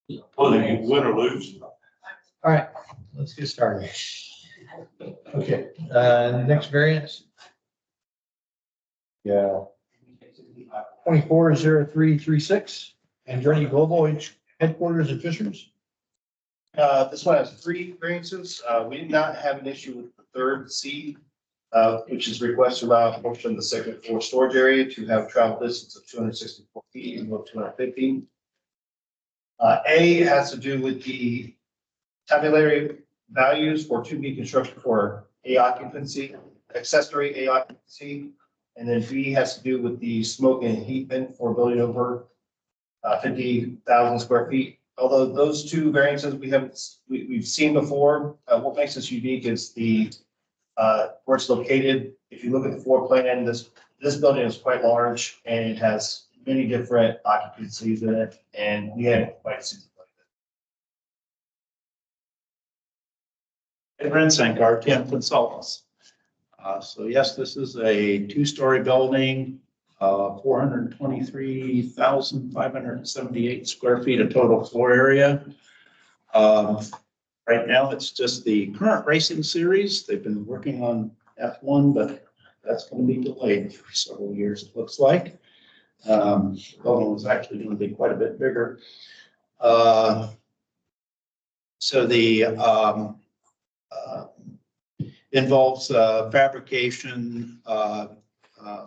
Whether you win or lose. All right, let's get started. Okay, next variance. Yeah. 240336, Andretti Global headquarters and Fishers. This one has 3 variances. We did not have an issue with the third C, which is request to allow a portion of the second floor storage area to have travel distance of 264 feet and go 250. A has to do with the tabulary values for to be construction for A occupancy, accessory A occupancy. And then B has to do with the smoke and heat vent for a building over 50,000 square feet. Although those 2 variances we've seen before, what makes this unique is the where it's located. If you look at the floor plan, this building is quite large and it has many different occupancies in it, and we haven't quite seen it like that. Brent Sankar, TM Consultants. So yes, this is a 2-story building, 423,578 square feet of total floor area. Right now, it's just the current racing series. They've been working on F1, but that's going to be delayed for several years, it looks like. The building was actually going to be quite a bit bigger. So the involves fabrication,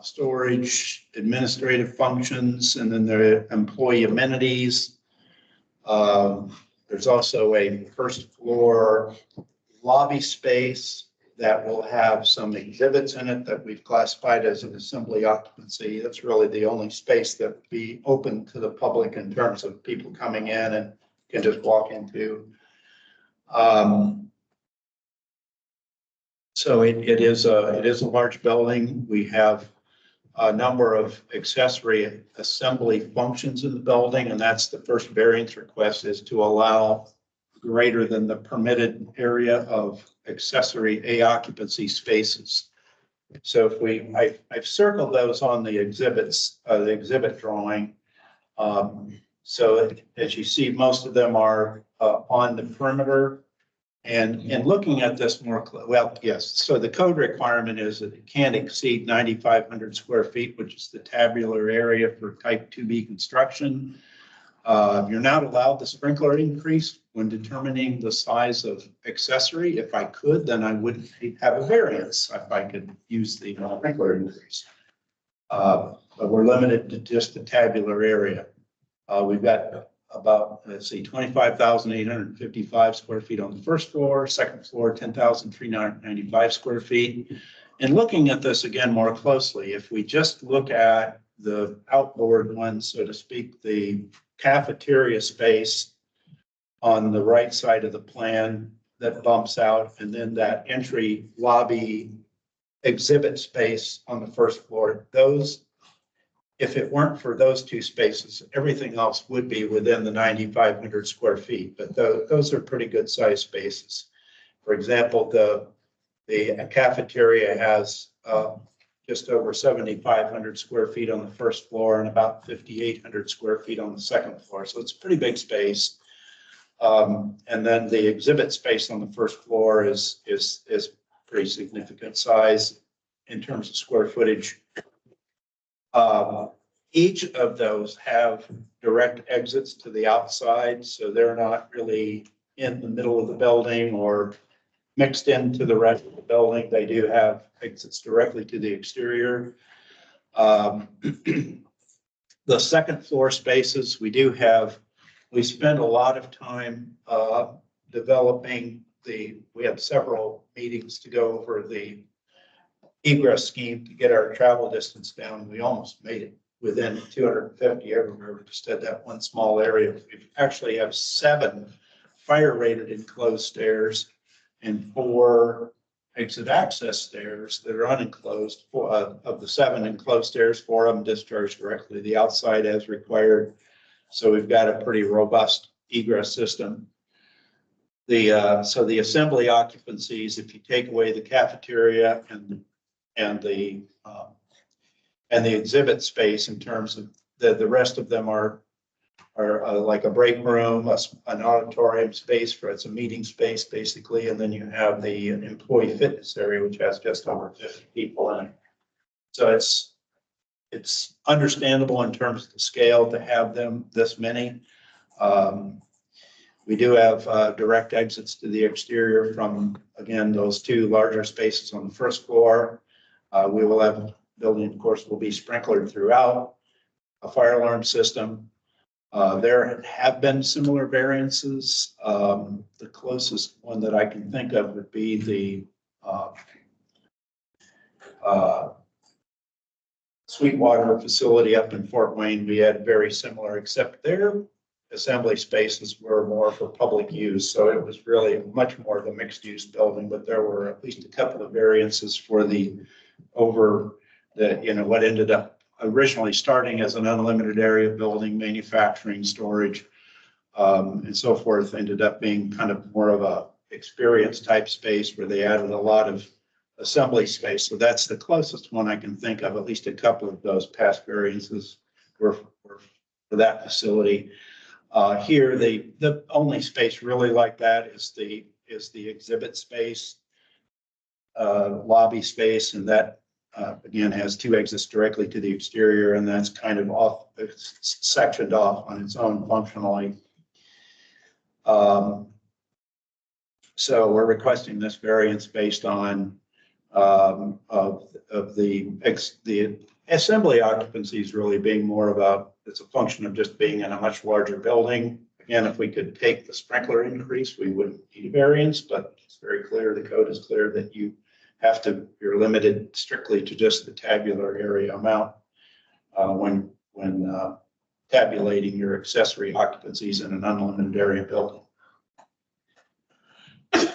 storage, administrative functions, and then there are employee amenities. There's also a first floor lobby space that will have some exhibits in it that we've classified as an assembly occupancy. That's really the only space that would be open to the public in terms of people coming in and can just walk into. So it is a large building. We have a number of accessory assembly functions in the building, and that's the first variance request, is to allow greater than the permitted area of accessory A occupancy spaces. So if I've circled those on the exhibits, the exhibit drawing. So as you see, most of them are on the perimeter. And looking at this more, well, yes, so the code requirement is that it can't exceed 9,500 square feet, which is the tabular area for type 2B construction. You're not allowed the sprinkler increase when determining the size of accessory. If I could, then I wouldn't have a variance if I could use the sprinkler increase. But we're limited to just the tabular area. We've got about, let's see, 25,855 square feet on the first floor, second floor, 10,395 square feet. And looking at this again more closely, if we just look at the outboard one, so to speak, the cafeteria space on the right side of the plan that bumps out, and then that entry lobby exhibit space on the first floor, those, if it weren't for those 2 spaces, everything else would be within the 9,500 square feet, but those are pretty good sized spaces. For example, the cafeteria has just over 7,500 square feet on the first floor and about 5,800 square feet on the second floor. So it's a pretty big space. And then the exhibit space on the first floor is pretty significant size in terms of square footage. Each of those have direct exits to the outside, so they're not really in the middle of the building or mixed into the rest of the building. They do have exits directly to the exterior. The second floor spaces, we spend a lot of time developing we had several meetings to go over the egress scheme to get our travel distance down. We almost made it within 250 everywhere. We just had that one small area. We actually have 7 fire rated enclosed stairs and 4 exit access stairs that are unenclosed. Of the 7 enclosed stairs, 4 of them discharge directly to the outside as required. So we've got a pretty robust egress system. So the assembly occupancies, if you take away the cafeteria and the exhibit space, in terms of the rest of them are or like a break room, an auditorium space for, it's a meeting space basically. And then you have the employee fitness area, which has just over 50 people in it. So it's understandable in terms of the scale to have them this many. We do have direct exits to the exterior from, again, those two larger spaces on the first floor. We will have, building, of course, will be sprinklered throughout, a fire alarm system. There have been similar variances. The closest one that I can think of would be the Sweetwater facility up in Fort Wayne. We had very similar, except their assembly spaces were more for public use. So it was really much more of a mixed use building, but there were at least a couple of variances for what ended up originally starting as an unlimited area building, manufacturing, storage, and so forth, ended up being kind of more of a experience type space where they added a lot of assembly space. So that's the closest one I can think of. At least a couple of those past variances were for that facility. Here, the only space really like that is the exhibit space, lobby space, and that again has two exits directly to the exterior, and that's kind of off, it's sectioned off on its own functionally. So we're requesting this variance based on of the assembly occupancies really being more about, it's a function of just being in a much larger building. Again, if we could take the sprinkler increase, we wouldn't need a variance, but it's very clear, the code is clear that you're limited strictly to just the tabular area amount when tabulating your accessory occupancies in an unlimited area building. I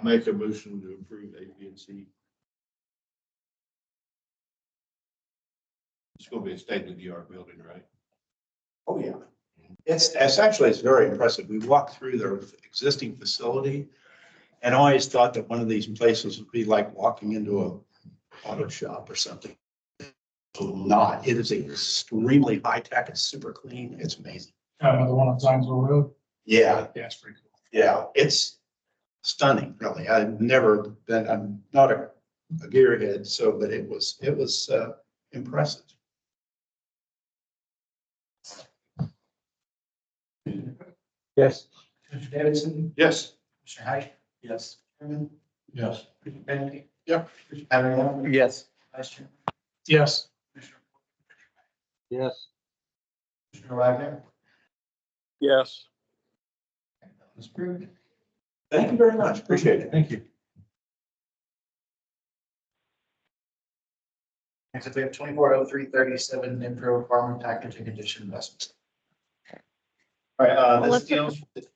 make a motion to approve A, B, and C. It's gonna be a state-of-the-art building, right? Oh, yeah. It's very impressive. We walked through their existing facility and always thought that one of these places would be like walking into a auto shop or something. Not. It is extremely high tech. It's super clean. It's amazing. The one on Zionsville Road? Yeah, Yeah, it's pretty cool. yeah. It's stunning, really. I'm not a gearhead, but it was impressive. Yes. Mr. Davidson? Yes. Mr. Hyde? Yes. Chairman? Yes. Mr. Bentley? Yep. Mr. Averill? Yes. Vice Chairman? Yes. Yes. Mr. Wagner? Yes. Ms. Approved. Thank you very much. Appreciate it. Thank you. Next up, we have 240337 Nipro Farm Packaging Addition Investments. All right, Well, this deals with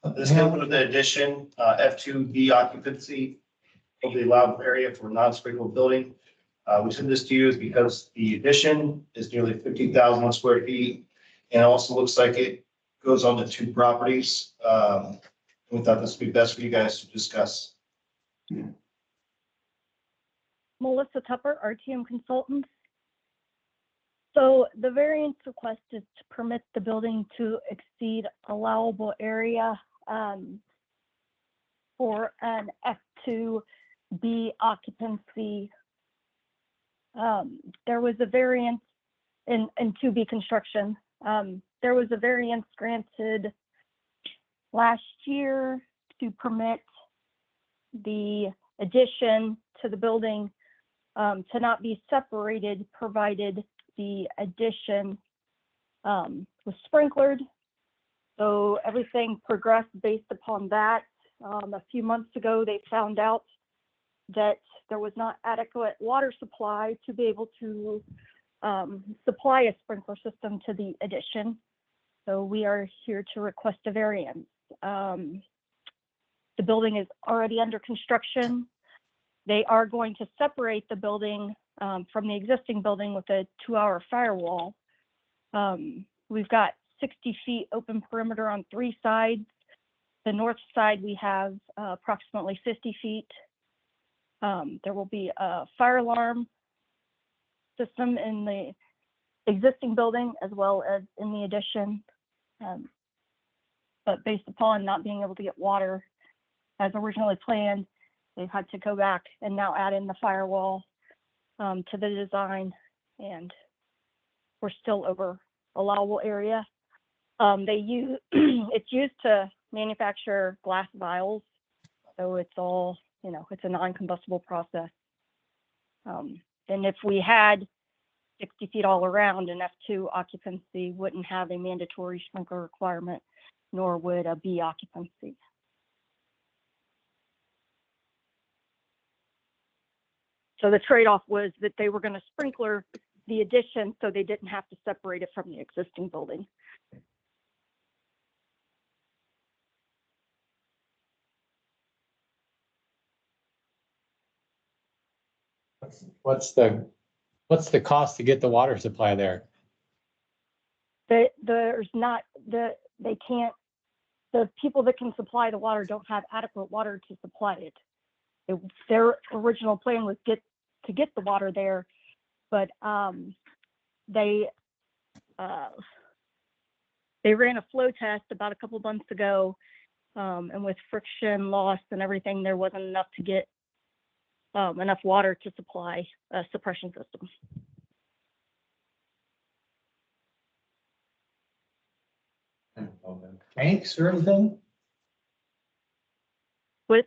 the addition, F2B occupancy of the allowed area for non-sprinkled building. We send this to you is because the addition is nearly 50,000 square feet. And it also looks like it goes on to two properties. We thought this would be best for you guys to discuss. Melissa Tupper, RTM Consultants. So the variance request is to permit the building to exceed allowable area for an F2B occupancy. There was a variance in 2B construction. There was a variance granted last year to permit the addition to the building to not be separated, provided the addition was sprinklered. So everything progressed based upon that. A few months ago, they found out that there was not adequate water supply to be able to supply a sprinkler system to the addition. So we are here to request a variance. The building is already under construction. They are going to separate the building from the existing building with a 2-hour firewall. We've got 60 feet open perimeter on 3 sides. The north side, we have approximately 50 feet. There will be a fire alarm system in existing building as well as in the addition. But based upon not being able to get water as originally planned, they've had to go back and now add in the firewall to the design, and we're still over allowable area. They use it's used to manufacture glass vials, so it's all, you know, it's a non-combustible process. And if we had 60 feet all around, an F2 occupancy wouldn't have a mandatory sprinkler requirement, nor would a B occupancy. So the trade-off was that they were going to sprinkler the addition so they didn't have to separate it from the existing building. What's the cost to get the water supply there? There's not, they can't, the people that can supply the water don't have adequate water to supply it. Their original plan was to get the water there, but they ran a flow test about a couple months ago, and with friction loss and everything, there wasn't enough to get enough water to supply a suppression system. Tanks or anything? What?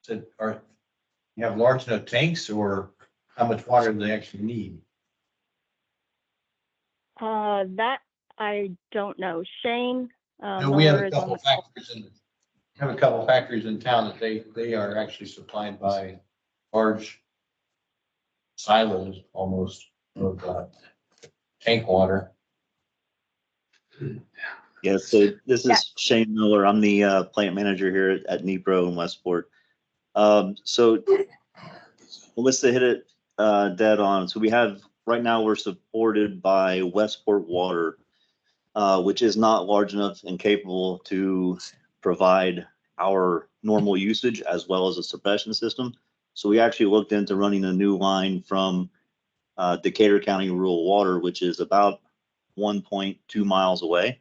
So are you have large enough tanks, or how much water do they actually need? That I don't know. Shane We have Miller a is on couple the call. factories in town that they are actually supplied by large silos almost of tank water. Yeah, so this Yeah. is Shane Miller. I'm the plant manager here at Nipro in Westport. So Melissa hit it dead on. So we have, right now we're supported by Westport Water, which is not large enough and capable to provide our normal usage as well as a suppression system. So we actually looked into running a new line from Decatur County Rural Water, which is about 1.2 miles away.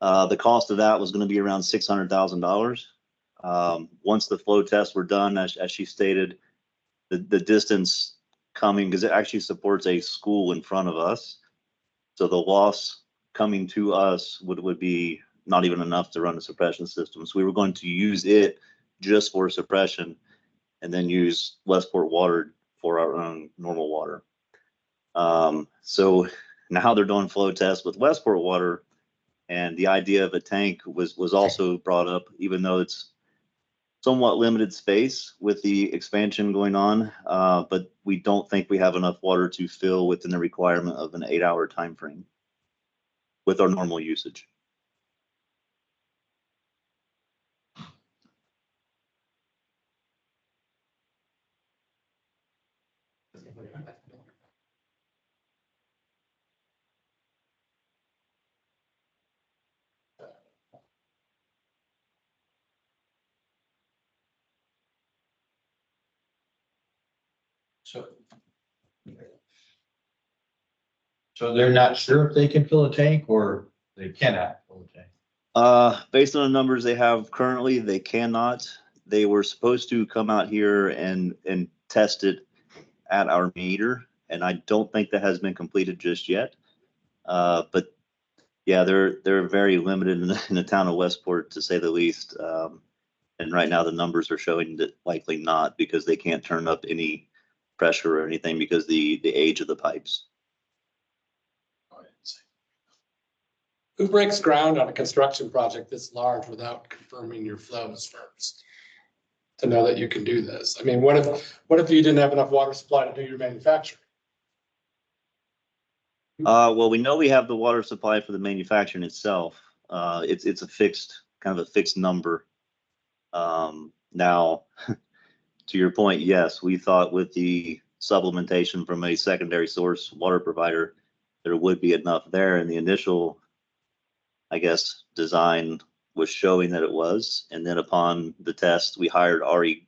The cost of that was going to be around $600,000. Once the flow tests were done, as she stated, the distance coming, because it actually supports a school in front of us, so the loss coming to us would be not even enough to run a suppression system. So we were going to use it just for suppression and then use Westport Water for our own normal water. So now they're doing flow tests with Westport Water, and the idea of a tank was also brought up, even though it's somewhat limited space with the expansion going on. But we don't think we have enough water to fill within the requirement of an 8-hour time frame with our normal usage. So they're not sure if they can fill a tank, or they cannot fill a tank? Based on the numbers they have currently, they cannot. They were supposed to come out here and test it at our meter, and I don't think that has been completed just yet. But yeah, they're very limited in the town of Westport, to say the least. And right now the numbers are showing that likely not, because they can't turn up any pressure or anything because the age of the pipes. Who breaks ground on a construction project this large without confirming your flows first? To know that you can do this. I mean, what if you didn't have enough water supply to do your manufacturing? Well, we know we have the water supply for the manufacturing itself. It's a fixed, kind of a fixed number. Now, to your point, yes, we thought with the supplementation from a secondary source water provider, there would be enough there. And the initial, I guess, design was showing that it was. And then upon the test, we hired Ari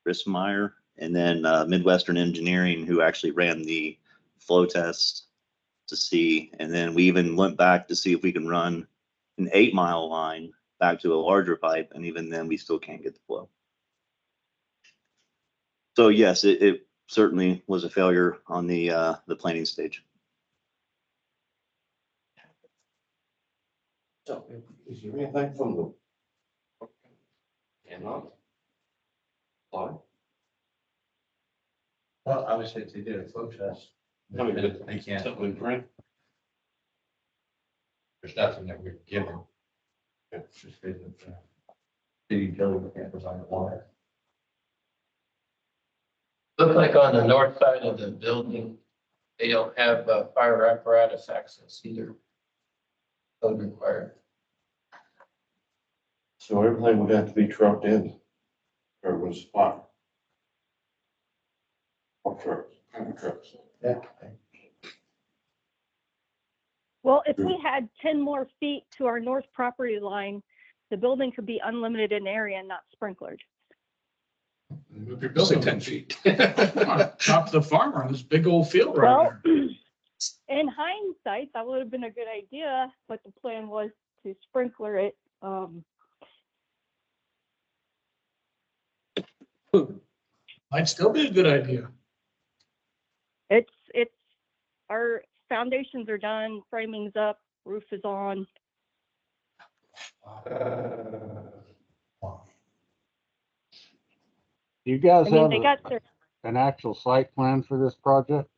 Rismeyer and then Midwestern Engineering, who actually ran the flow test to see. And then we even went back to see if we can run an 8-mile line back to a larger pipe. And even then we still can't get the flow. So yes, it certainly was a failure on the planning stage. So, is there anything from the? Cannot. Why? Well, obviously, if they did a flow test. I mean, They can't, something in print? there's nothing that we're given. It's just that the utility can't provide the water. Looks like on the north side of the building, they don't have fire apparatus access either. Code required. So everything would have to be trucked in. Or it was fine. Or trucks. Yeah. Well, if we had 10 more feet to our north property line, the building could be unlimited in area and not sprinklered. If you're building 10 feet. Talk to the farmer on this big old field right Well, there. in hindsight, that would have been a good idea, but the plan was to sprinkler it. Might still be a good idea. It's our foundations are done, framing's up, roof is on. You guys I mean, have they got their, an actual site plan for this project?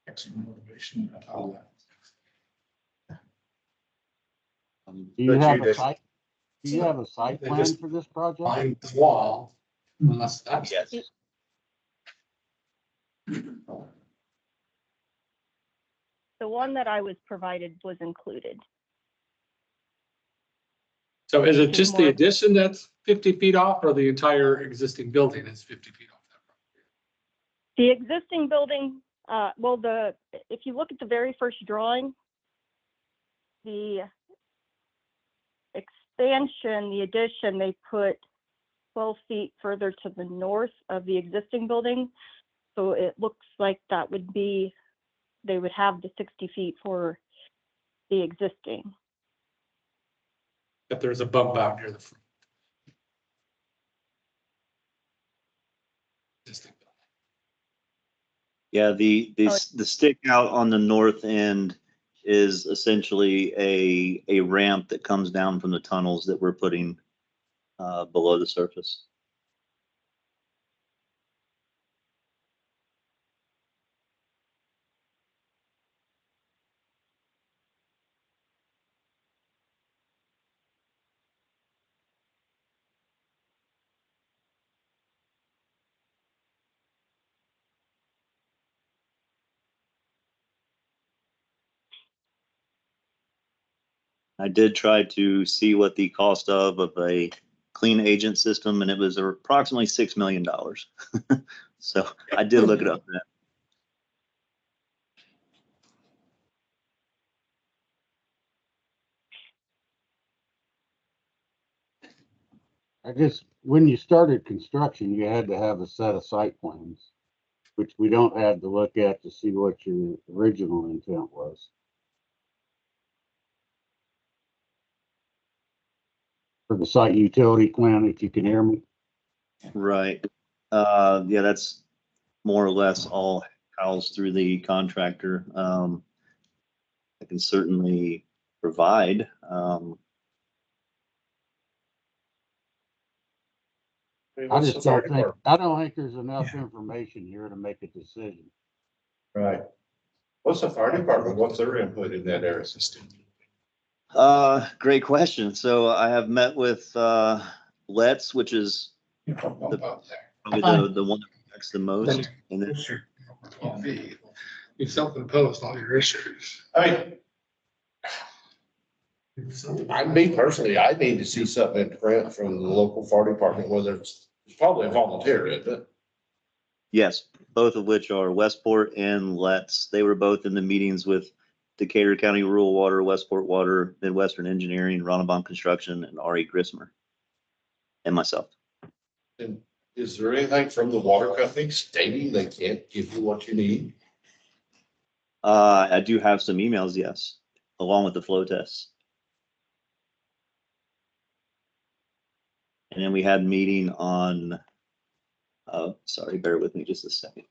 Excellent motivation. I follow that. Do you But have you a just- site, do you have a site They plan just- for this project? Behind the wall, unless that's. Yes. the one that I was provided was included. So is it Just just the more- addition that's 50 feet off or the entire existing building is 50 feet off? The existing building, if you look at the very first drawing, the expansion, the addition, they put 12 feet further to the north of the existing building. So it looks like that would be, they would have the 60 feet for the existing. That there's a bump out near the front. Existing building. Yeah, the Oh, the stick out on the north end is essentially a ramp that comes down from the tunnels that we're putting below the surface. I did try to see what the cost of a clean agent system, and it was approximately $6 million. So I did look it up. I guess when you started construction, you had to have a set of site plans, which we don't have to look at to see what your original intent was. For the site utility plan, if you can hear me. Right. Yeah, that's more or less all housed through the contractor. I can certainly provide. I just don't think there's enough information here to make a decision. Right. What's the fire department? What's their input in that area system? Great question. So I have met with Let's, which is probably the one that affects the most. And then You self-imposed all your issues. Me personally, I need to see something in print from the local fire department, whether it's probably a volunteer, isn't it? yes, both of which are Westport and Let's. They were both in the meetings with Decatur County Rural Water, Westport Water, Midwestern Engineering, Ronabon Construction, and R.E. Grismer, and myself. And Is there anything from the water company stating they can't give you what you need? I do have some emails, yes, along with the flow tests. And then we had a meeting on, sorry, bear with me just a second.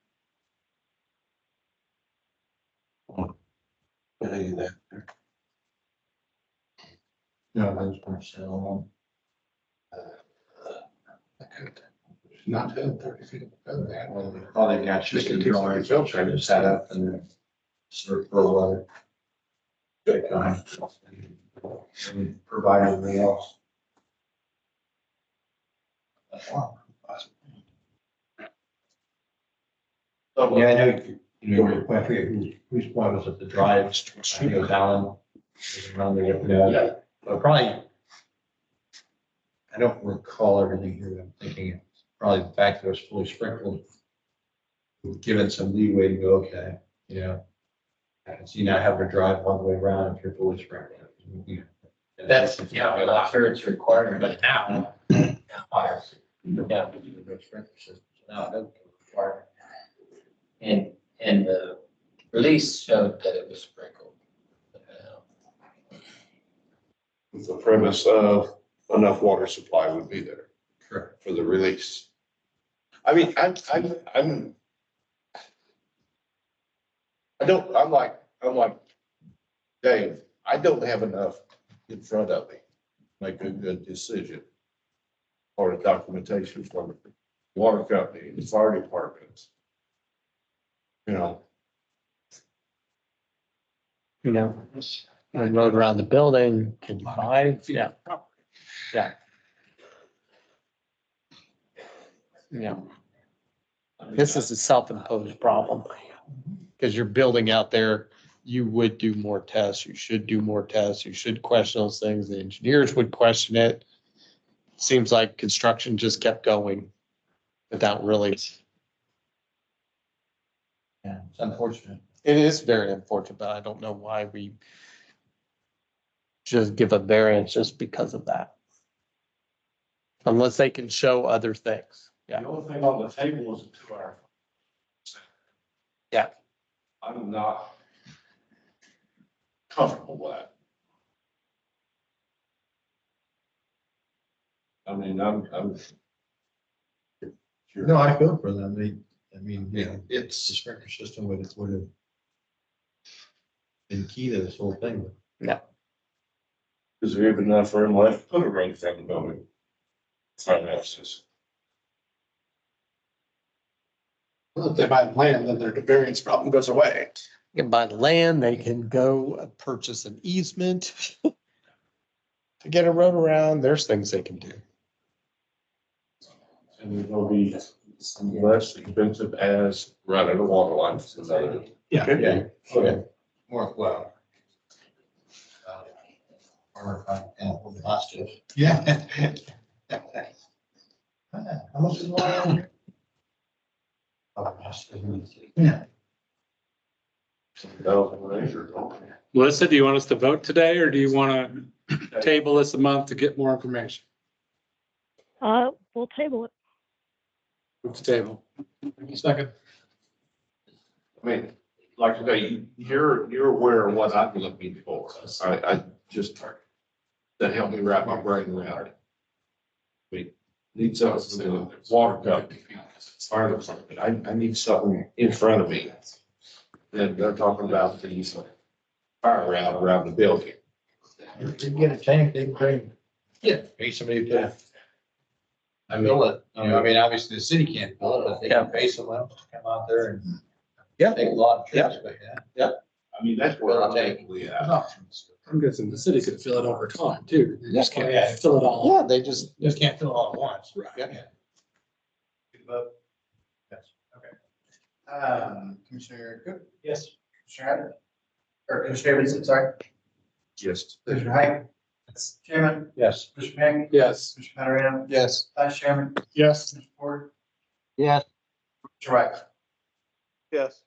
No, those are still Not 30 feet of the road. on. All they got just a drawing, so trying to set up and sort of for weather. And provide everything else. So, yeah, I know, you know, your point, whose point was it, the drive, I think it was Alan. Was around there, yeah, but probably. I don't recall everything here, but I'm thinking it's probably the fact that it was fully sprinkled. Given some leeway to go, okay, you know. So you not have to drive all the way around if you're fully sprinkled. That's, yeah, I'm not sure it's required, but now. Yeah. Now it doesn't require. And the release showed that it was sprinkled. With the premise of enough water supply would be there. Correct. For the release. I mean, I'm like Dave, I don't have enough in front of me, to make a good decision. Or the documentation from the water company, the fire department. You know, You know, I rode around the building, can you buy? Yeah. Yeah. Yeah. This is a self-imposed problem. Because you're building out there, you would do more tests, you should do more tests, you should question those things, the engineers would question it. Seems like construction just kept going without really. Yeah, it's unfortunate. It is very unfortunate, but I don't know why we just give a variance just because of that. Unless they can show other things. Yeah. the only thing on the table is a 2-hour. Yeah. I'm not comfortable with that. I mean, I'm. No, I feel for them. I mean, you know, it's the sprinkler system would have been key to this whole thing. Is there even enough room left to put a rain from the building? Finances. Well, if they buy the land, then their variance problem goes away. They can buy the land, they can go purchase an easement to get a road around. There's things they can do. And it will be less expensive as running a water line. Yeah. Yeah. Okay. More well. Or positive. Yeah. How much is water? Yeah. Melissa, do you want us to vote today or do you want to table this a month to get more information? We'll table it. Move to table. Second. I mean, like I say, you're aware of what I'm looking for. I just, that helped me wrap my brain around it. We need something from the water company, fire department. I need something in front of me. Then they're talking about these fire route around the building. If you get a tank, they can bring. Yeah. Pay somebody to. I mean, you know, I mean, obviously the city can't build it, but they can pay someone else to come out there and. Yeah. Take a lot of trips, but yeah. I mean, that's where I'm thinking. I'm guessing the city could fill it over time too. You just can't fill it all. Yeah, they just. Just can't fill it all at once. Right. Yeah. Yes. Commissioner Cook, Yes. Commissioner Hatter, or Commissioner Davidson, sorry, Yes. Commissioner Height, Chairman, Yes. Commissioner Payne, Yes. Commissioner Panorama, Yes. Vice Chairman, Yes. Commissioner Ford, Yes, Commissioner White. Yes.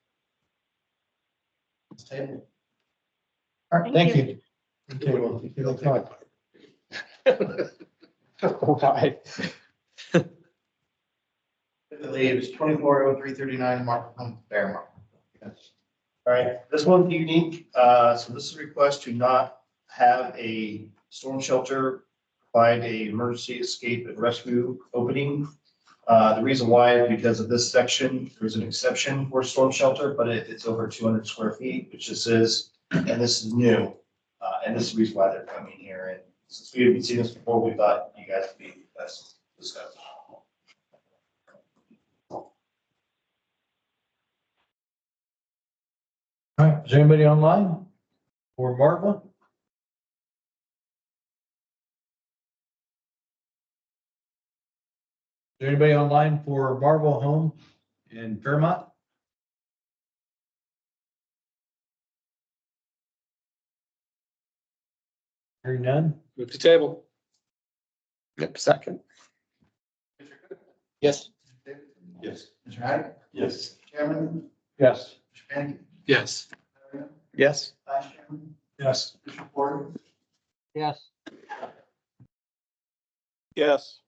It's tabled. All right, thank you. Right. believe it's 240339 Mark Fairmont. All right, this one's unique. So this is a request to not have a storm shelter provide a emergency escape and rescue opening. The reason why is because of this section, there's an exception for storm shelter, but it's over 200 square feet, which this is, and this is new. And this is the reason why they're coming here. And since we haven't seen this before, we thought you guys would be best discussed. All right, is there anybody online for Marva? Is there anybody online for Marvel Home in Fairmont? Hearing none? Move to table. Yep, second. Yes. Yes. Mr. Hack, Yes. Chairman, Yes. Mr. Panic, Yes. Yes. Vice Chairman, Yes. Mr. Porter. Yes. Yes.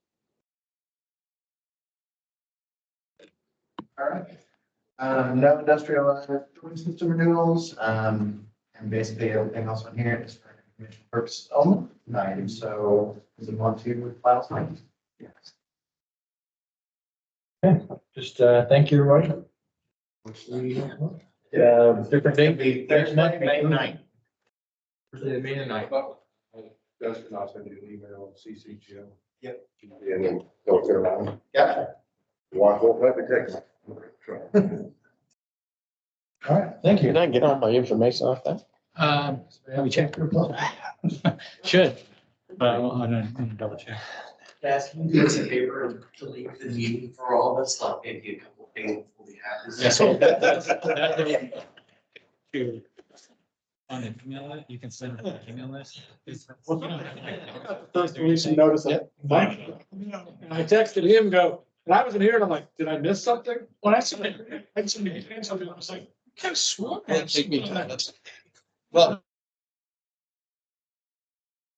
All right. No industrial cooling system renewals, and basically everything else on here is for information purposes only. So, does it want to file sign? Yes. Just, thank you, everybody. Different date. Next month, May 9th. May the ninth. That's can also do an email, CC Jim. Yep. And then North Carolina. Yeah. Why won't let me take it? All right, thank you. Can I get all my information off that? Let me check. Should, but I'm gonna double check. Ask you to do us a favor to leave the meeting for all of us, like maybe a couple of things before we have this. Yeah, so that's to, on an email, you can send an email list. First we should notice it. And I texted him, and I wasn't here, and I'm like, did I miss something? When I said, I was like, I swore. Well,